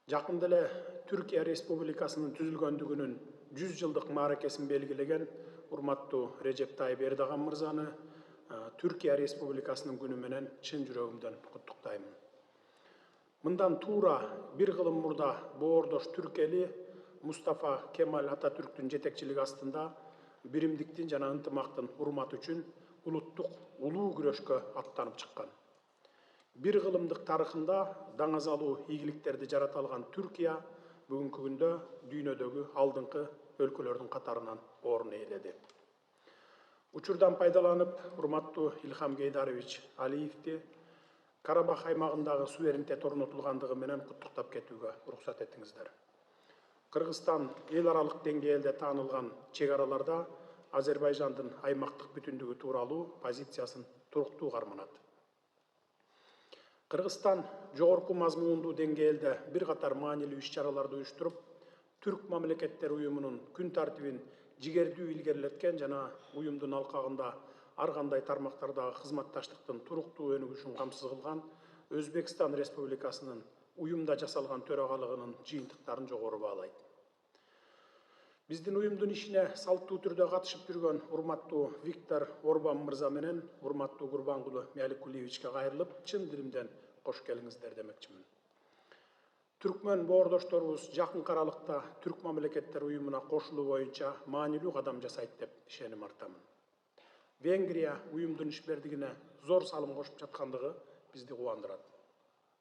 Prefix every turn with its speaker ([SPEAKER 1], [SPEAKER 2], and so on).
[SPEAKER 1] Жақында эле Түркия Республикасынын түзүлгөндүгүнүн 100 жылдык мааракесин белгилеген урматтуу Режеп Тайып Эрдоган мырзаны Түркия Республикасынын күнү менен чын жүрөгүмдөн куттуктаймын. Мындан туура бир кылым мурда боордош түрк эли Мустафа Кемаль Ататүрктүн жетекчилиги астында биримдиктин жана ынтымактын урматы үчүн улуттук улуу күрөшкө аттанып чыккан. Бир кылымдык тарыхында даңазалуу ийгиликтерди жарата алган Түркия бүгүнкү күндө дүйнөдөгү алдыңкы өлкөлөрдүн катарынан орун ээледи. Учурдан пайдаланып, урматтуу Илхам Гейдарович Алиевди Карабах аймагындагы суверенитет орнотулгандыгы менен куттуктап кетүүгө уруксат этиңиздер. Кыргызстан эл аралык деңгээлде таанылган чек араларда Азербайжандын аймактык бүтүндүгү тууралуу позициясын туруктуу карманат. Кыргызстан жогорку мазмундуу деңгээлде бир катар маанилүү иш-чараларды уюштуруп, Түрк мамлекеттери уюмунун күн тартибин жигердүү илгерилеткен жана уюмдун алкагында ар кандай тармактардагы кызматташтыктын туруктуу өнүгүшүн камсыз кылган Өзбекстан Республикасынын уюмда жасалган төрагалыгынын жыйынтыктарын жогору баалайт. Биздин уюмдун ишине салттуу түрдө катышып жүргөн урматтуу Виктор Орбан мырза менен урматтуу Курбангулы Мяликулиевичке кайрылып, чын дилимден кош келиңиздер демекчимин. Түркмөн боордошторубуз жакын аралыкта Түрк мамлекеттери уюмуна кошулуу боюнча маанилүү кадам жасайт деп ишеним артамын. Венгрия уюмдун ишбердигине зор салым кошуп жаткандыгы бизди кубандырат.